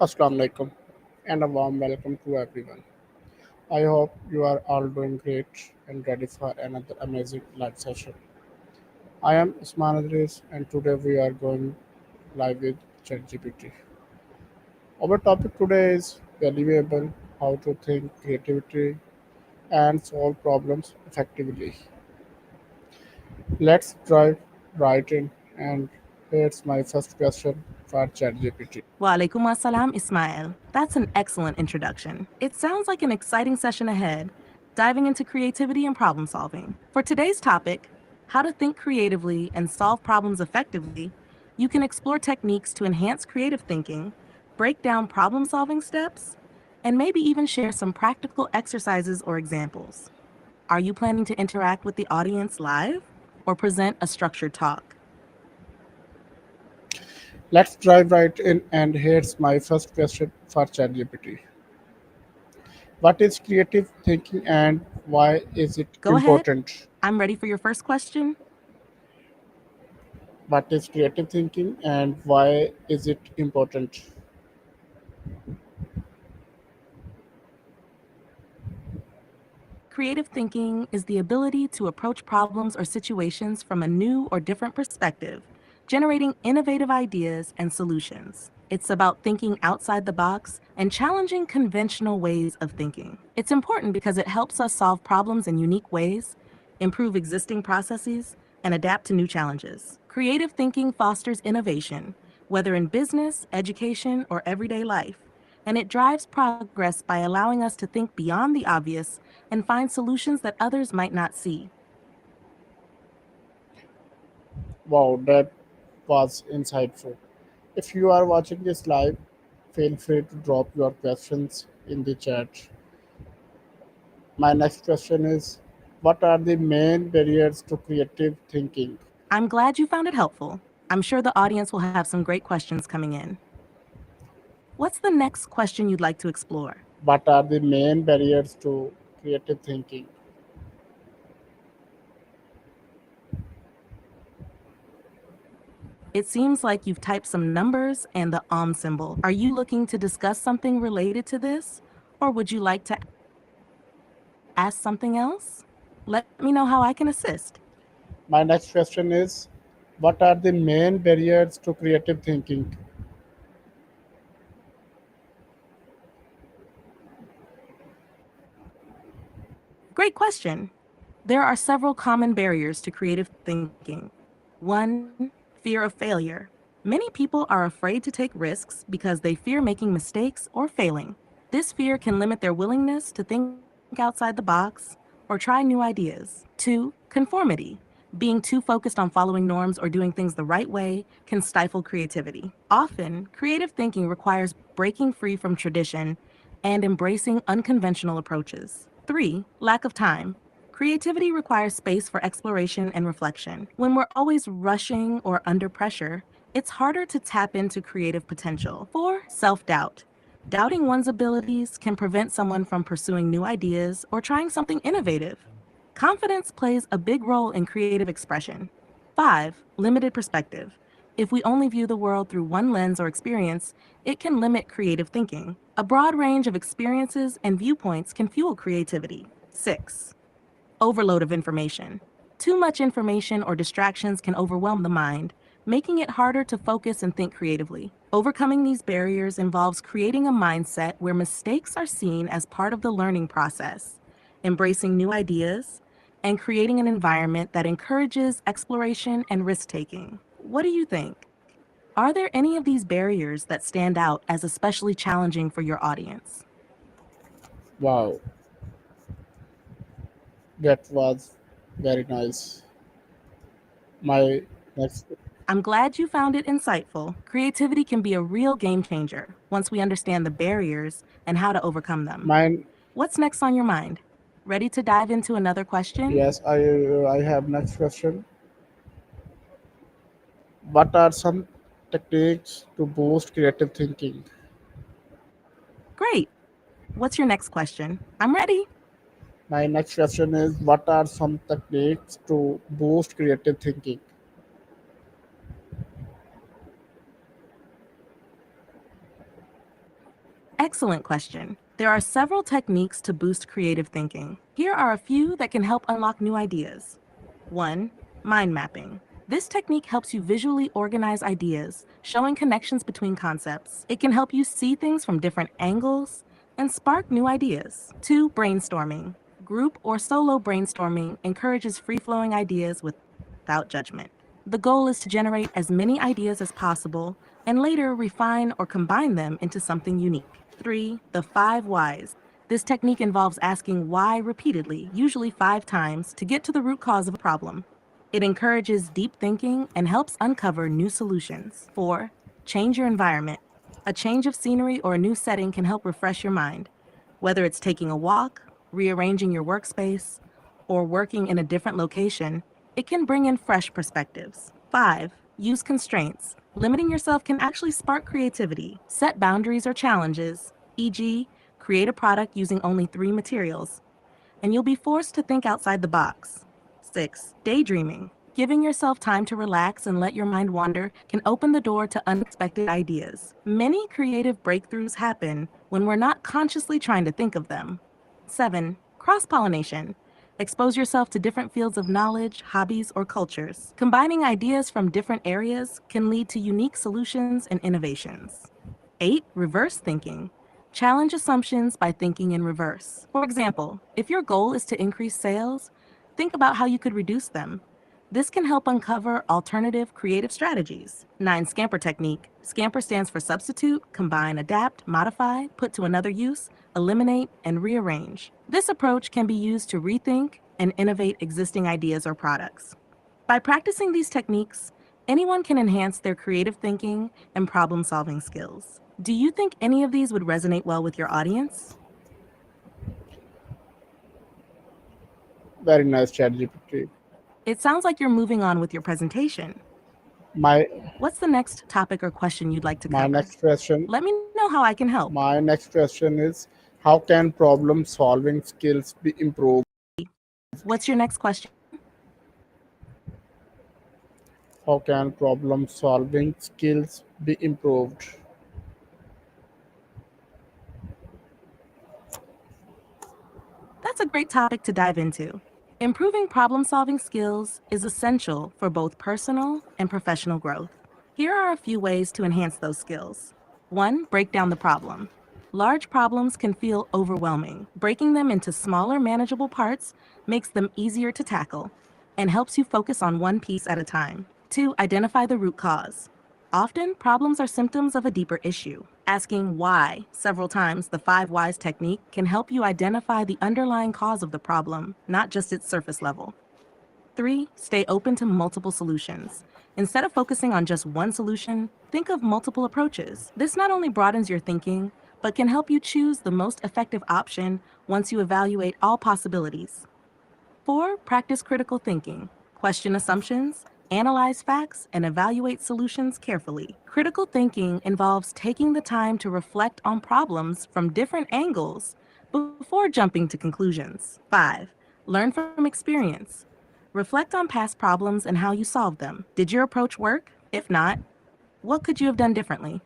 Assalamu alaikum and a warm welcome to everyone. I hope you are all doing great and ready for another amazing live session. I am Usman Adris and today we are going live with ChatGPT. Our topic today is valuable how to think creativity and solve problems effectively. Let's dive right in and here's my first question for ChatGPT. Wa alaikum assalam, Ismail. That's an excellent introduction. It sounds like an exciting session ahead, diving into creativity and problem solving. For today's topic, how to think creatively and solve problems effectively, you can explore techniques to enhance creative thinking, break down problem solving steps, and maybe even share some practical exercises or examples. Are you planning to interact with the audience live or present a structured talk? Let's dive right in and here's my first question for ChatGPT. What is creative thinking and why is it Go ahead. important? I'm ready for your first question. What is creative thinking and why is it important? Creative thinking is the ability to approach problems or situations from a new or different perspective, generating innovative ideas and solutions. It's about thinking outside the box and challenging conventional ways of thinking. It's important because it helps us solve problems in unique ways, improve existing processes, and adapt to new challenges. Creative thinking fosters innovation, whether in business, education, or everyday life, and it drives progress by allowing us to think beyond the obvious and find solutions that others might not see. Wow, that was insightful. If you are watching this live, feel free to drop your questions in the chat. My next question is what are the main barriers to creative thinking? I'm glad you found it helpful. I'm sure the audience will have some great questions coming in. What's the next question you'd like to explore? What are the main barriers to creative thinking? It seems like you've typed some numbers and the symbol. Are you looking to discuss something related to this? Or would you like to ask something else? Let me know how I can assist. My next question is what are the main barriers to creative thinking? Great question. There are several common barriers to creative thinking. One, fear of failure. Many people are afraid to take risks because they fear making mistakes or failing. This fear can limit their willingness to think outside the box or try new ideas. Two, conformity. Being too focused on following norms or doing things the right way can stifle creativity. Often, creative thinking requires breaking free from tradition and embracing unconventional approaches. Three, lack of time. Creativity requires space for exploration and reflection. When we're always rushing or under pressure, it's harder to tap into creative potential. Four, self doubt. Doubting one's abilities can prevent someone from pursuing new ideas or trying something innovative. Confidence plays a big role in creative expression. Five, limited perspective. If we only view the world through one lens or experience, it can limit creative thinking. A broad range of experiences and viewpoints can fuel creativity. Six, overload of information. Too much information or distractions can overwhelm the mind, making it harder to focus and think creatively. Overcoming these barriers involves creating a mindset where mistakes are seen as part of the learning process, embracing new ideas, and creating an environment that encourages exploration and risk taking. What do you think? Are there any of these barriers that stand out as especially challenging for your audience? Wow, that was very nice. My next I'm glad you found it insightful. Creativity can be a real game changer once we understand the barriers and how to overcome them. mine What's next on your mind? Ready to dive into another question? yes, I have next question. What are some techniques to boost creative thinking? Great. What's your next question? I'm ready. My next question is what are some techniques to boost creative thinking? Excellent question. There are several techniques to boost creative thinking. Here are a few that can help unlock new ideas. 1. Mind mapping. This technique helps you visually organize ideas, showing connections between concepts. It can help you see things from different angles and spark new ideas. 2. Brainstorming. Group or solo brainstorming encourages free flowing ideas without judgment. The goal is to generate as many ideas as possible and later refine or combine them into something unique. 3. The 5 whys. This technique involves asking why repeatedly, usually 5 times, to get to the root cause of a problem. It encourages deep thinking and helps uncover new solutions. 4. Change your environment. A change of scenery or a new setting can help refresh your mind. Whether it's taking a walk, rearranging your workspace, or working in a different location, it can bring in fresh perspectives. 5. Use constraints. Limiting yourself can actually spark creativity. Set boundaries or challenges, e.g., create a product using only 3 materials, and you'll be forced to think outside the box. 6. Daydreaming. Giving yourself time to relax and let your mind wander can open the door to unexpected ideas. Many creative breakthroughs happen when we're not consciously trying to think of them. 7. Cross pollination. Expose yourself to different fields of knowledge, hobbies, or cultures. Combining ideas from different areas can lead to unique solutions and innovations. 8. Reverse thinking. Challenge assumptions by thinking in reverse. For example, if your goal is to increase sales, think about how you could reduce them. This can help uncover alternative creative strategies. 9. Scamper technique. Scamper stands for substitute, combine, adapt, modify, put to another use, eliminate, and rearrange. This approach can be used to rethink and innovate existing ideas or products. By practicing these techniques, anyone can enhance their creative thinking and problem solving skills. Do you think any of these would resonate well with your audience? Very nice, ChatGPT. It sounds like you're moving on with your presentation. My What's the next topic or question you'd like to my cover? next question Let me know how I can help. my next question is, how can problem solving skills be improved? What's your next question? How can problem solving skills be improved? That's a great topic to dive into. Improving problem solving skills is essential for both personal and professional growth. Here are a few ways to enhance those skills. 1. Break down the problem. Large problems can feel overwhelming. Breaking them into smaller, manageable parts makes them easier to tackle and helps you focus on one piece at a time. 2. Identify the root cause. Often, problems are symptoms of a deeper issue. Asking why several times, the 5 whys technique, can help you identify the underlying cause of the problem, not just its surface level. 3. Stay open to multiple solutions. Instead of focusing on just one solution, think of multiple approaches. This not only broadens your thinking, but can help you choose the most effective option once you evaluate all possibilities. 4. Practice critical thinking. Question assumptions, analyze facts, and evaluate solutions carefully. Critical thinking involves taking the time to reflect on problems from different angles before jumping to conclusions. 5. Learn from experience. Reflect on past problems and how you solved them. Did your approach work? If not, what could you have done differently?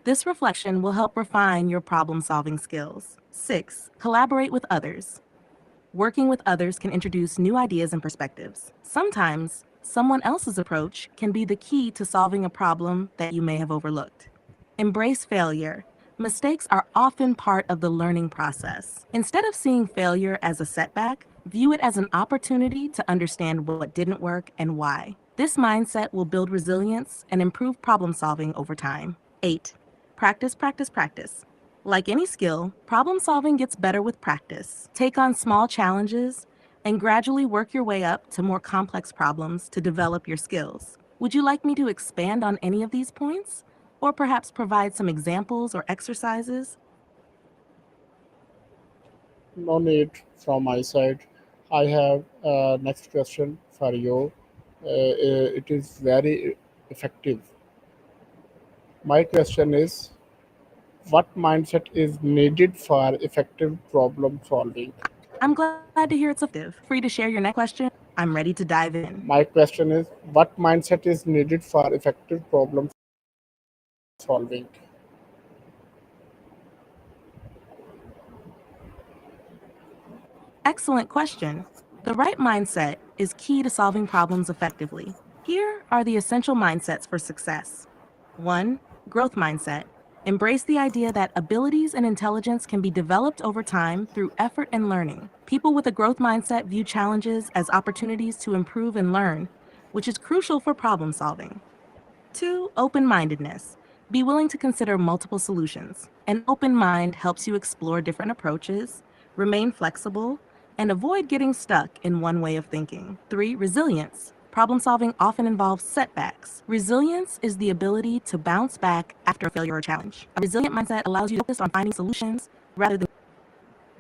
This reflection will help refine your problem solving skills. 6. Collaborate with others. Working with others can introduce new ideas and perspectives. Sometimes, someone else's approach can be the key to solving a problem that you may have overlooked. Embrace failure. Mistakes are often part of the learning process. Instead of seeing failure as a setback, view it as an opportunity to understand what didn't work and why. This mindset will build resilience and improve problem solving over time. 8. Practice, practice, practice. Like any skill, problem solving gets better with practice. Take on small challenges and gradually work your way up to more complex problems to develop your skills. Would you like me to expand on any of these points? Or perhaps provide some examples or exercises? No need from my side. I have next question for you. It is very effective. My question is, what mindset is needed for effective problem solving? I'm glad to hear it's effective. Free to share your next question. I'm ready to dive in. My question is, what mindset is needed for effective problem solving? Excellent question. The right mindset is key to solving problems effectively. Here are the essential mindsets for success. 1. Growth mindset. Embrace the idea that abilities and intelligence can be developed over time through effort and learning. People with a growth mindset view challenges as opportunities to improve and learn, which is crucial for problem solving. 2. Open mindedness. Be willing to consider multiple solutions. An open mind helps you explore different approaches, remain flexible, and avoid getting stuck in one way of thinking. 3. Resilience. Problem solving often involves setbacks. Resilience is the ability to bounce back after a failure or challenge. A resilient mindset allows you to focus on finding solutions rather than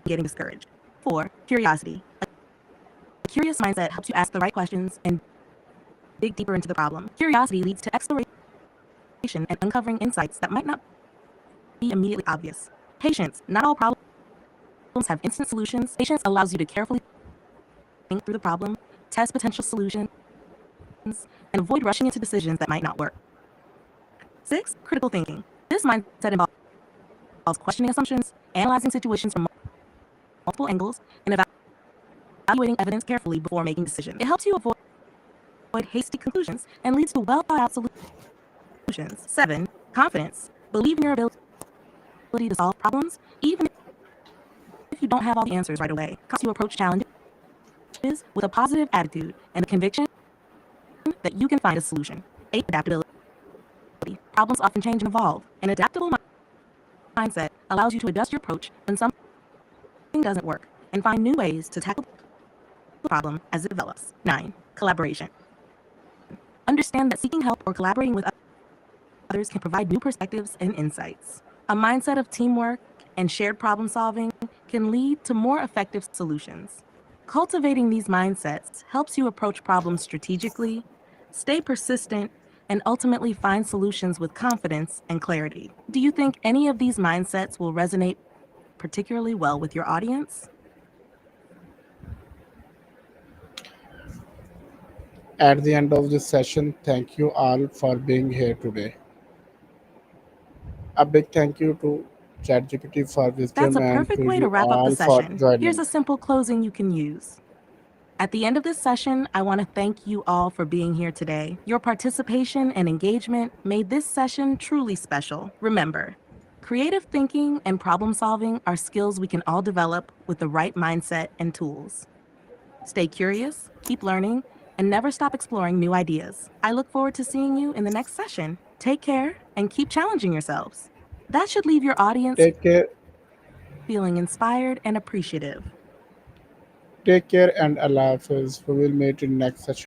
getting discouraged. 4. Curiosity. A curious mindset helps you ask the right questions and dig deeper into the problem. Curiosity leads to exploration and uncovering insights that might not be immediately obvious. Patience. Not all problems have instant solutions. Patience allows you to carefully think through the problem, test potential solutions, and avoid rushing into decisions that might not work. 6. Critical thinking. This mindset involves questioning assumptions, analyzing situations from multiple angles, and evaluating evidence carefully before making decisions. It helps you avoid hasty conclusions and leads to well thought out solutions. 7. Confidence. Believe in your ability to solve problems, even if you don't have all the answers right away. Helps you approach challenges with a positive attitude and a conviction that you can find a solution. 8. Adaptability. Problems often change and evolve. An adaptable mindset allows you to adjust your approach when something doesn't work and find new ways to tackle the problem as it develops. 9. Collaboration. Understand that seeking help or collaborating with others can provide new perspectives and insights. A mindset of teamwork and shared problem solving can lead to more effective solutions. Cultivating these mindsets helps you approach problems strategically, stay persistent, and ultimately find solutions with confidence and clarity. Do you think any of these mindsets will resonate particularly well with your audience? At the end of this session, thank you all for being here today. A big thank you to ChatGPT for That's wisdom a and perfect to way to you wrap up the all for session. Here's joining. a simple closing you can use. At the end of this session, I want to thank you all for being here today. Your participation and engagement made this session truly special. Remember, creative thinking and problem solving are skills we can all develop with the right mindset and tools. Stay curious, keep learning, and never stop exploring new ideas. I look forward to seeing you in the next session. Take care and keep challenging yourselves. That should leave your audience Take care, feeling inspired and appreciative. take care, and Allah Hafiz. We will meet in next session.